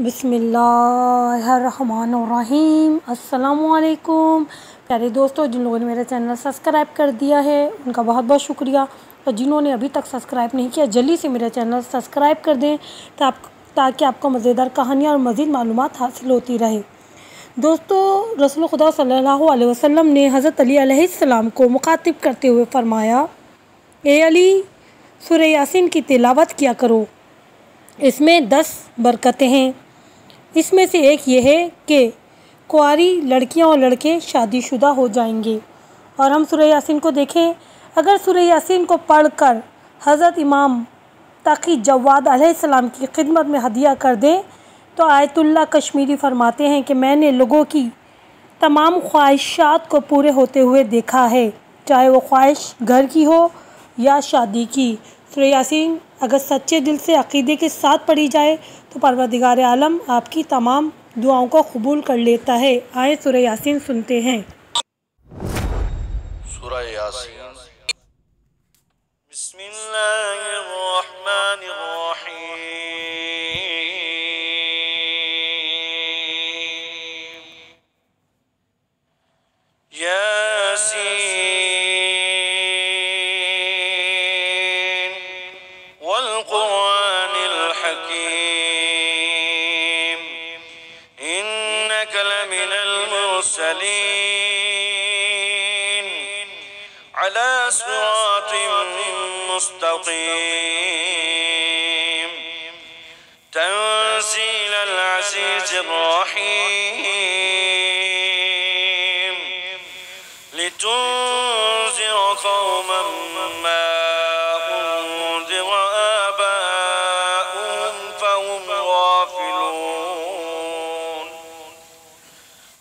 बिस्मिल्लाहिर्रहमानिर्रहीम। अस्सलामुअलैकुम प्यारे दोस्तों, जिन लोगों ने मेरा चैनल सब्सक्राइब कर दिया है उनका बहुत बहुत शुक्रिया, और जिन्होंने अभी तक सब्सक्राइब नहीं किया जल्दी से मेरा चैनल सब्सक्राइब कर दें ताकि आपको मज़ेदार कहानियाँ और मज़ीद मालूमात हासिल होती रहे। दोस्तों, रसूल खुदा सल्लल्लाहु अलैहि वसल्लम ने हज़रत अली अलैहिस्सलाम को मुखातिब करते हुए फ़रमाया, ए अली, सूरह यासीन की तिलावत किया करो, इसमें 10 बरकतें हैं। इसमें से एक ये है कि कुंवारी लड़कियां और लड़के शादीशुदा हो जाएंगे। और हम सूरह यासीन को देखें, अगर सूरह यासीन को पढ़कर हज़रत इमाम तकी जवाद अलैहिस्सलाम की खिदमत में हदिया कर दें तो आयतुल्लाह कश्मीरी फरमाते हैं कि मैंने लोगों की तमाम ख्वाहिशात को पूरे होते हुए देखा है, चाहे वो ख्वाहिश घर की हो या शादी की। सूरह यासीन अगर सच्चे दिल से अक़ीदे के साथ पढ़ी जाए तो परवरदिगार आलम आपकी तमाम दुआओं को कबूल कर लेता है। आए सूरह यासीन सुनते हैं। सूरह यासीन। बिस्मिल्लाहिर्रहमानिर्रहीम। यासीन वल कुरआनिल हकीम इन्नका लमिनल मुरसलीन अला सिरातिम मुस्तकीम तंज़ीलल अज़ीज़िर रहीम लितुनज़िर क़ौमन मा उनज़िर आबाउहुम फ़हुम गाफ़िलून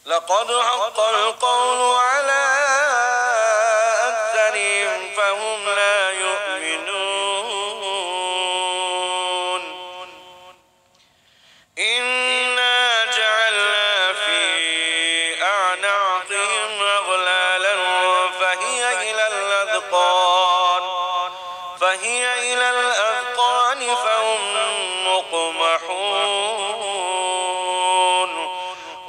लक़द हक़्क़ल क़ौलु अला अक्सरिहिम फ़हुम ला युमिनून इन्ना जअलना फ़ी अअनाक़िहिम अग़लालन फ़हिय इलल अज़क़ान फ़हुम मुक़महून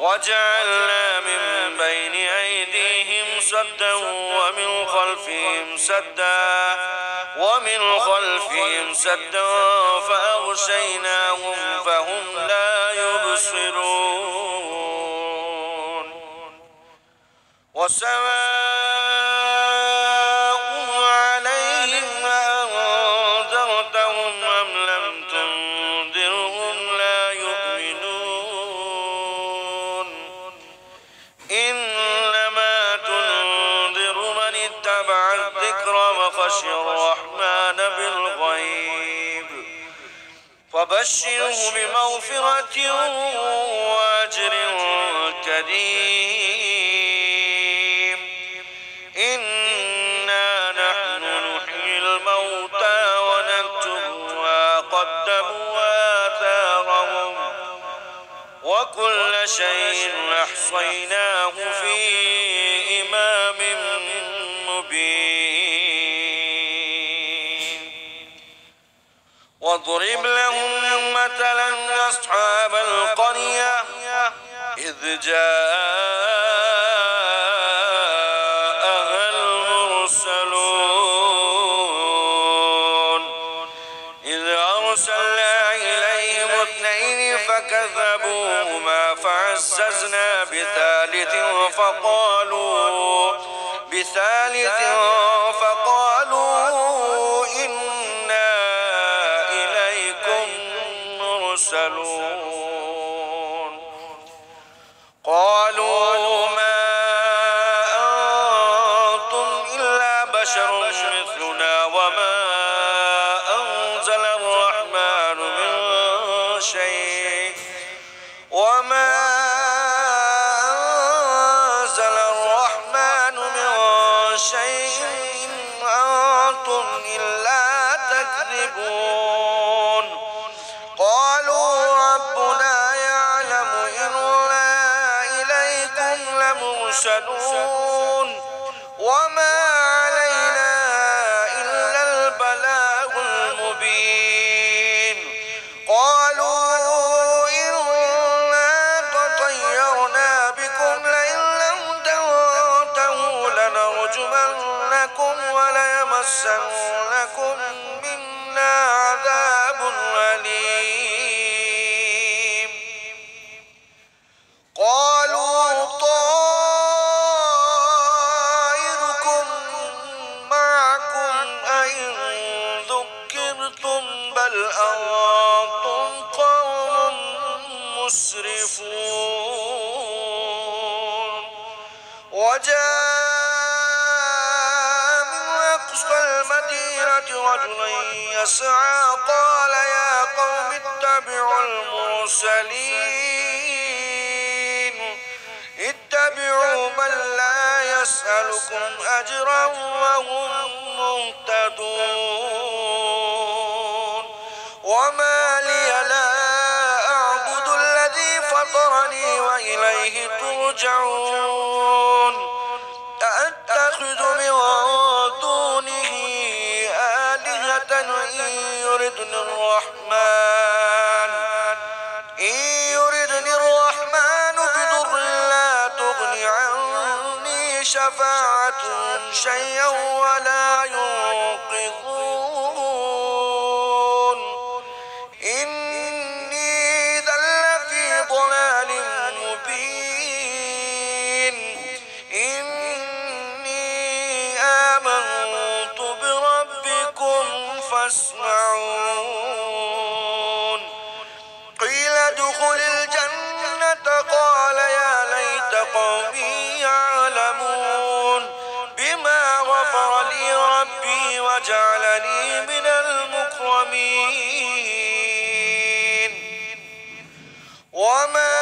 वजअलना मिन बैनि अयदीहिम सद्दन वमिन ख़ल्फ़िहिम सद्दन फ़अग़शयनाहुम फ़हुम ला युबसिरून वसवाء अलैहिम अअनज़रतहुम अम लम तुनज़िरहुम ला युमिनून इन्नमा तुनज़िरु मन इत्तबअ الذिक्र वख़शिय الرحमन बिलग़ैब फबश्शिरहु बिमग़फ़िरतिन वअज्रिन करीम इन्ना नहनु नुह्यिल मौता वनक्तुबु मा क़द्दमू वआथारहुम वकुल्ल शैइन अहसयनाहु फ़ी इमामिन मुबीन वضرب لهم مثلا أصحاب القرية إذ جاءها المرسلون إذ أرسلنا إليهم 2 فكذبوهما فعززنا بثالث فقالوا إنا إليكم مرسلون قالوا ما أنتم إلا بشر مثلنا وما أنزل الرحمن من شيء إن أنتم إلا تكذبون قالوا ربنا يعلم إنا إليكم لمرسلون وما علينا إلا البلاغ المبين قالوا إن لكم وليمسنكم منا عذاب أليم. قالوا طائركم معكم أئن ذكرتم بل أنتم قوم مسرفون. وجاء من أقصى المدينة رجل يسعى قال يا قوم اتبعوا المرسلين اتبعوا من لا يسألكم أجرا وهم مهتدون. وما لي لا أعبد الذي فطرني وإليه ترجعون. أأتخذ من دونه آلهة إن يردني الرحمن بضر لا تغن عني شفاعتهم شيئا ولا ينقذون. إني إذا لفي ضلال مبين. إني آمنت بربكم فاسمعون. قيل ادخل الجنة قال يا ليت قومي يعلمون بما غفر لي ربي وجعلني من المكرمين. وما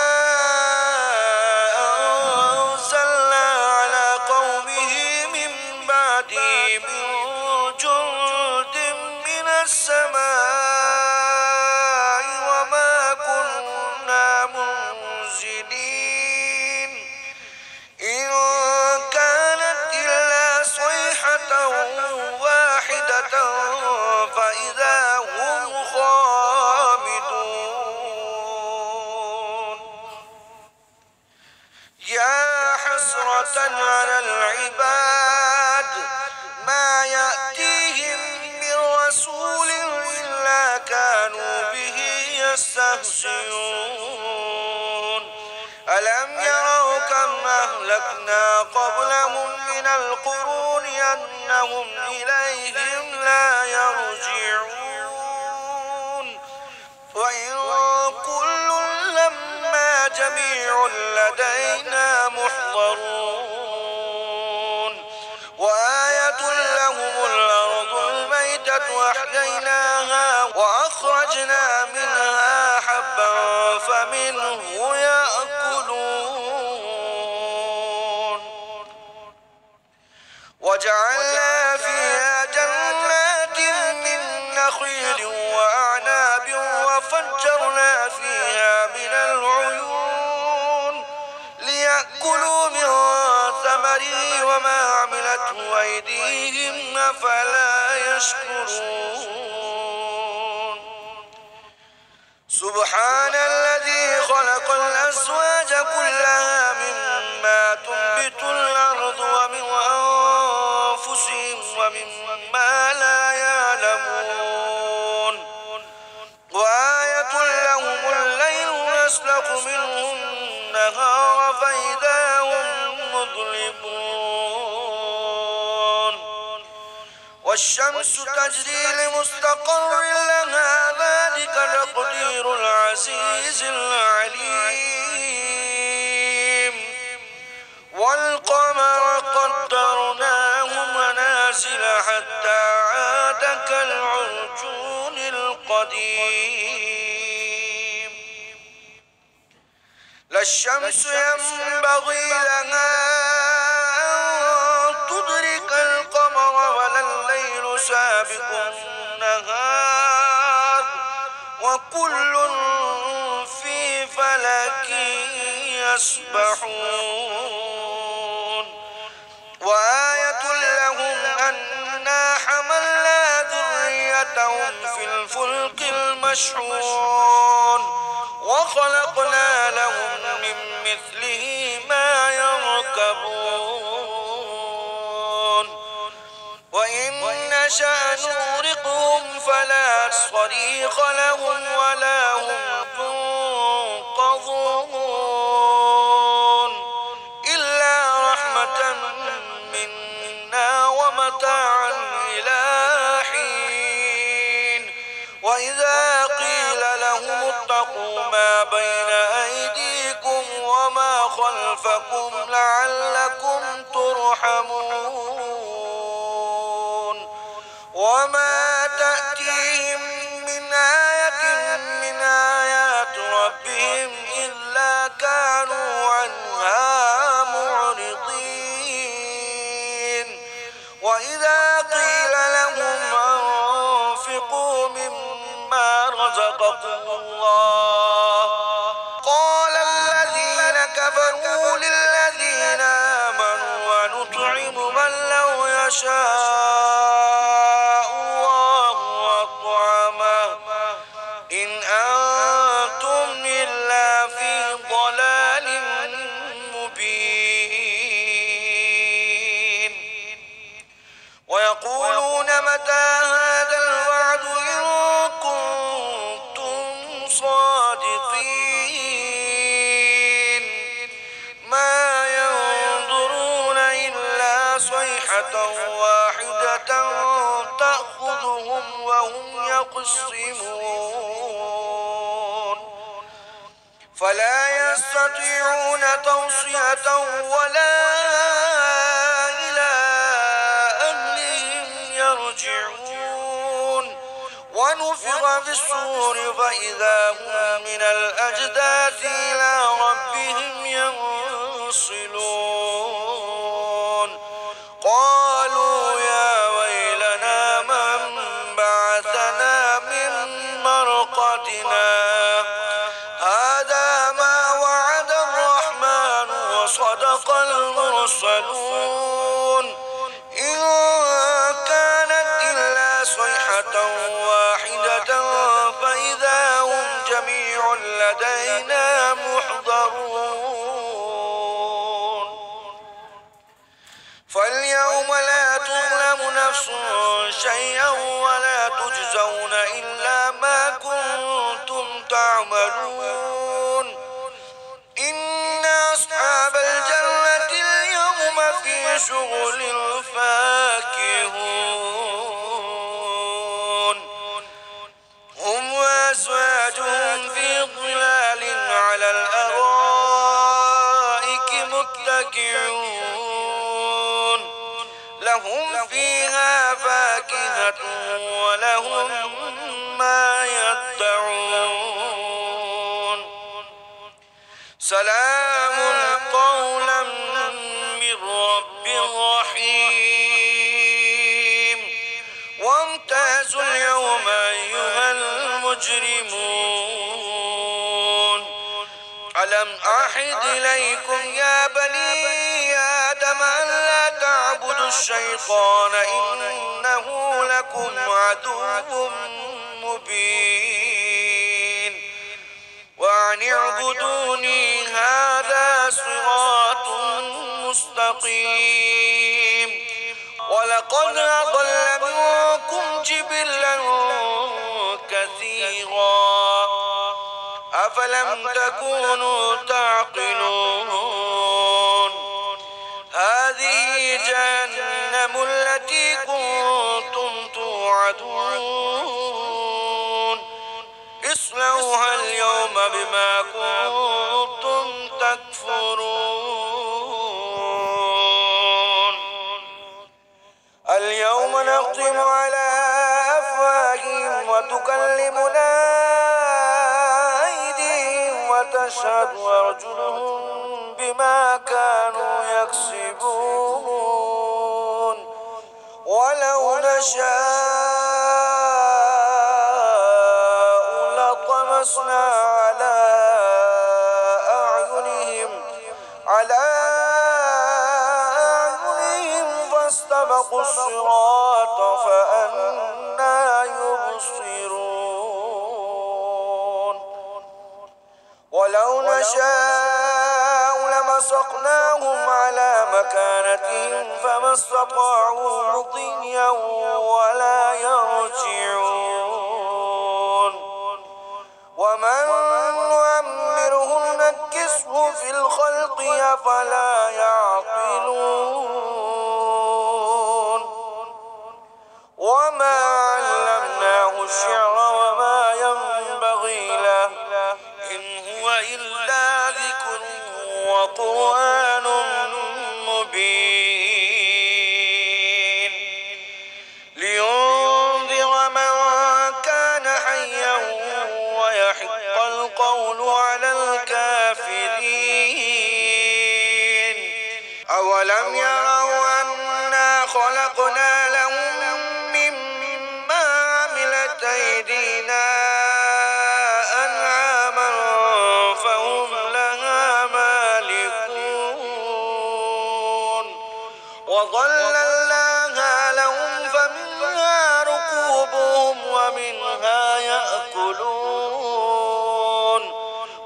أرسلنا على قومه من بعده من جند من السماء وما كنا منزلين. إن كانت إلا صيحة واحدة فإذا هم خامدون. يا حسرة على العباد ما يأتيهم من رسول إلا كانوا به يستهزئون. ألم يروا كم أهلكنا قبلهم من القرون أنهم إليهم لا يرجعون. وإن كل لما جميع لدينا محضرون. وآية لهم الأرض الميتة أحييناها وأخرجنا منها حبا فمنه يأكلون. وجعلنا فيها جنات من نخيل وأعناب وفجرنا فيها من العيون ليأكلوا من ثمره وما عملته أيديهم أفلا يشكرون. سبحان الذي خلق الأزواج كلها مما تنبت الأرض ومن أنفسهم ومما لا يعلمون. وآية لهم الليل نسلخ منه النهار فإذا هم مظلمون. والشمس تجري لمستقر لها ذلك تقدير العزيز العليم. والقمر قدرناه منازل حتى عاد كالعرجون القديم. لا الشمس ينبغي لها أن تدرك القمر ولا الليل سابق النهار وكل في فلك يسبحون. وآية لهم أنا حملنا ذريتهم في الفلك المشحون وخلقنا لهم من مثله ما يركبون. نشأ نغرقهم فلا صريخ لهم ولا هم ينقذون إلا رحمة منا ومتاعا إلى حين وإذا قيل لهم اتقوا ما بين أيديكم وما خلفكم لعلكم ترحمون وما تأتيهم من آية من آيات ربهم إلا كانوا عنها معرضين وإذا قيل لهم أنفقوا مما رزقكم الله قال الذين كفروا للذين آمنوا ونطعم من لو يشاء الله أطعمه إن أنتم إلا في ضلال مبين ويقولون متى هذا الوعد إن كنتم صادقين ما ينظرون إلا صيحة واحدة تأخذهم وهم يقسمون فلا يستطيعون توصية ولا إلى أهلهم يرجعون ونفخ في الصور فإذا هم من الأجداث إلى ربهم ينصلون قالوا يا ويلنا من بعثنا من مرقدنا هذا ما وعد الرحمن وصدق المرسلون إن كانت إلا صيحة واحدة فإذا هم جميع لدينا محضرون فاليوم لا تظلم نفس شيئا ولا تجزون إلا ما كنتم تعملون إن أصحاب الجنة اليوم في شغل فاكهون هم وأزواجهم في ظلال على الأرائك متكئون لهم فيها فاكهة ولهم ما يدعون سلام قولا من رب رحيم وامتازوا اليوم أيها المجرمون ألم أعهد إليكم يا بني آدم ألا تعبدوا الشيطان إنه لكم عدو مبين وأن اعبدوني هذا صراط مستقيم ولقد أضل منكم جبلا كثيرا أفلم تكونوا تعقلون هذه جهنم التي كنتم توعدون اصلوها اليوم بما كنتم تكفرون اليوم نختم على أفواههم وتكلمنا أيديهم وتشهد أرجلهم بما كانوا يكسبون ولو نشاء لطمسنا على أعينهم فاستبقوا الصراط فأنى يبصرون ولو نشاء لمسخناهم وألصقناهم على مكانتهم فما استطاعوا مضيا ولا يرجعون ومن نعمره نكسه في الخلق أفلا يعقلون وما علمناه الشعر وما ينبغي له إن هو إلا ذكر وقرآن مبين لينذر من كان حيا ويحق القول على الكافرين أولم يروا أنا خلقنا لهم مما عملت أيدينا أنعاما فهم لها مالكون وظللناها لهم فمنها ركوبهم ومنها يأكلون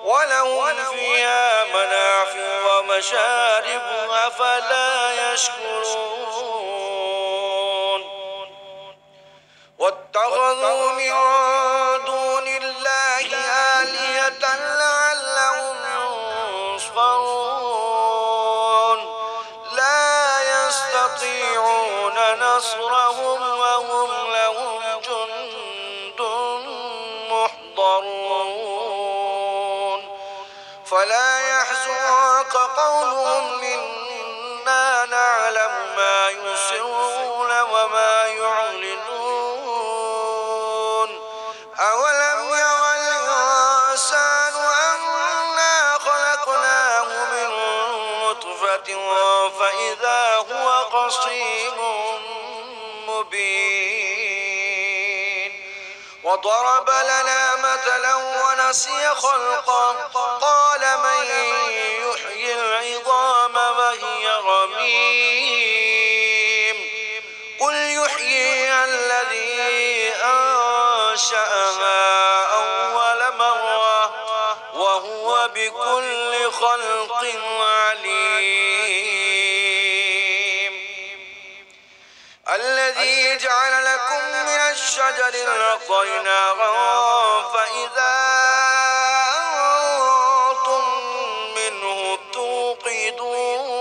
ولهم فيها منافع ومشارب أفلا يشكرون واتخذوا من دون الله آلهة لعلهم ينصرون لا يستطيعون نصرهم وهم لهم جند محضرون فلا يحزنك قولهم إنا نعلم ما يسرون وما يعلنون أولم ير الإنسان أنا خلقناه من نطفة فإذا هو خصيم مبين وضرب لنا مثلا ونسي خلقه قال من يحيي العظام وهي رميم قل يحييها الذي أنشأها أول مرة وهو بكل خلق عليم الذي جعل لكم من الشجر الأخضر نارا فإذا أنتم منه توقدون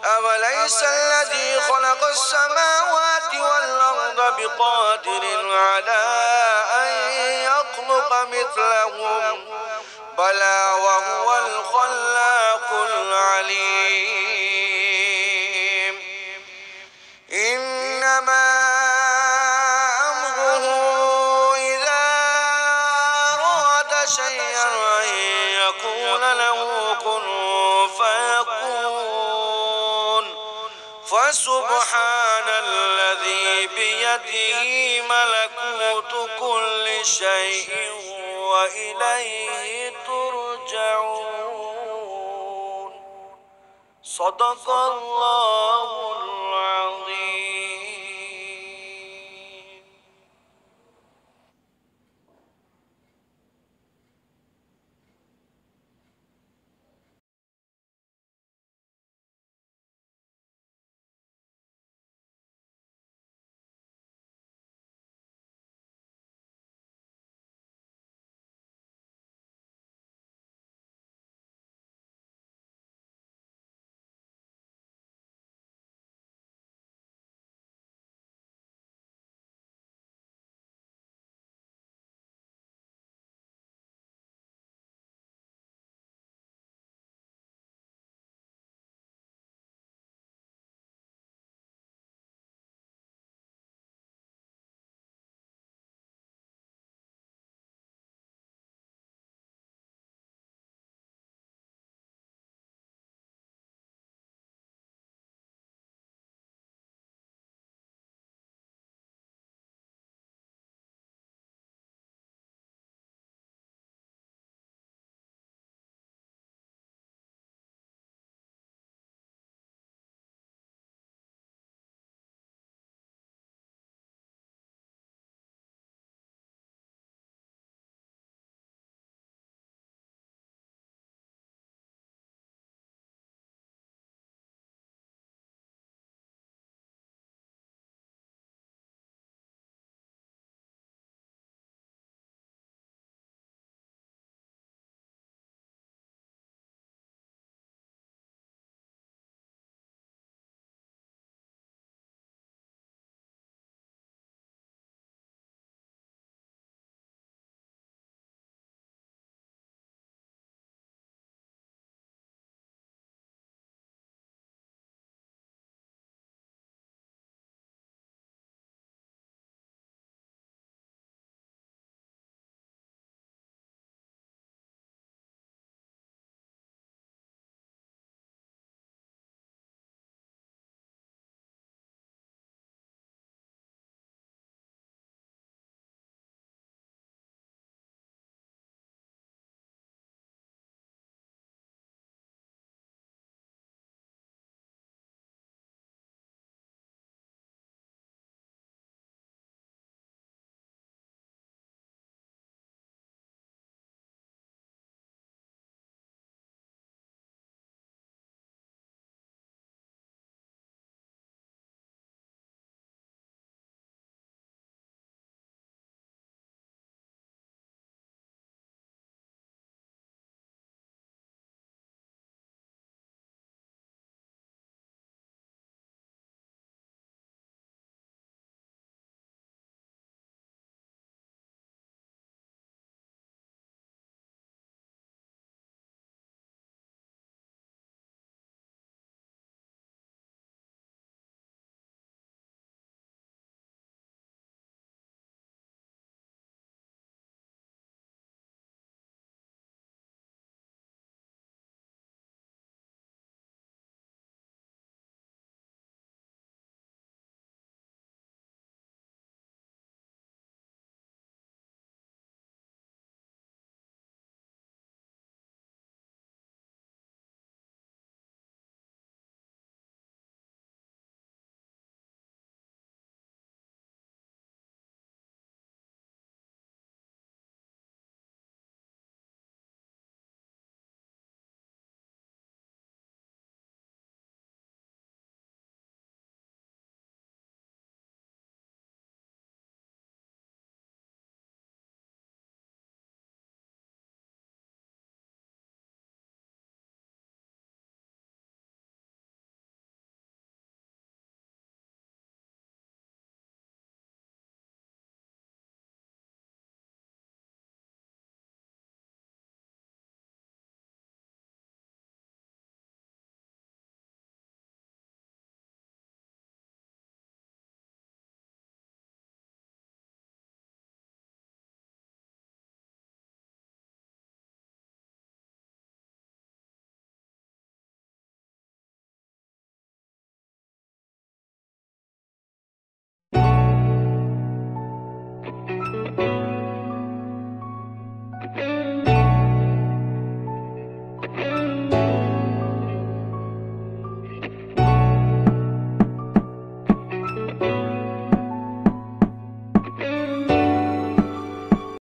أوليس الذي خلق السماوات والأرض بقادر على أن يخلق مثلهم بلى وهو الخلاق العليم إنما أمره إذا أراد شيئا أن يقول له كن فيكون فسبحان الذي بيده ملكوت كل شيء وإليه ترجعون صدق الله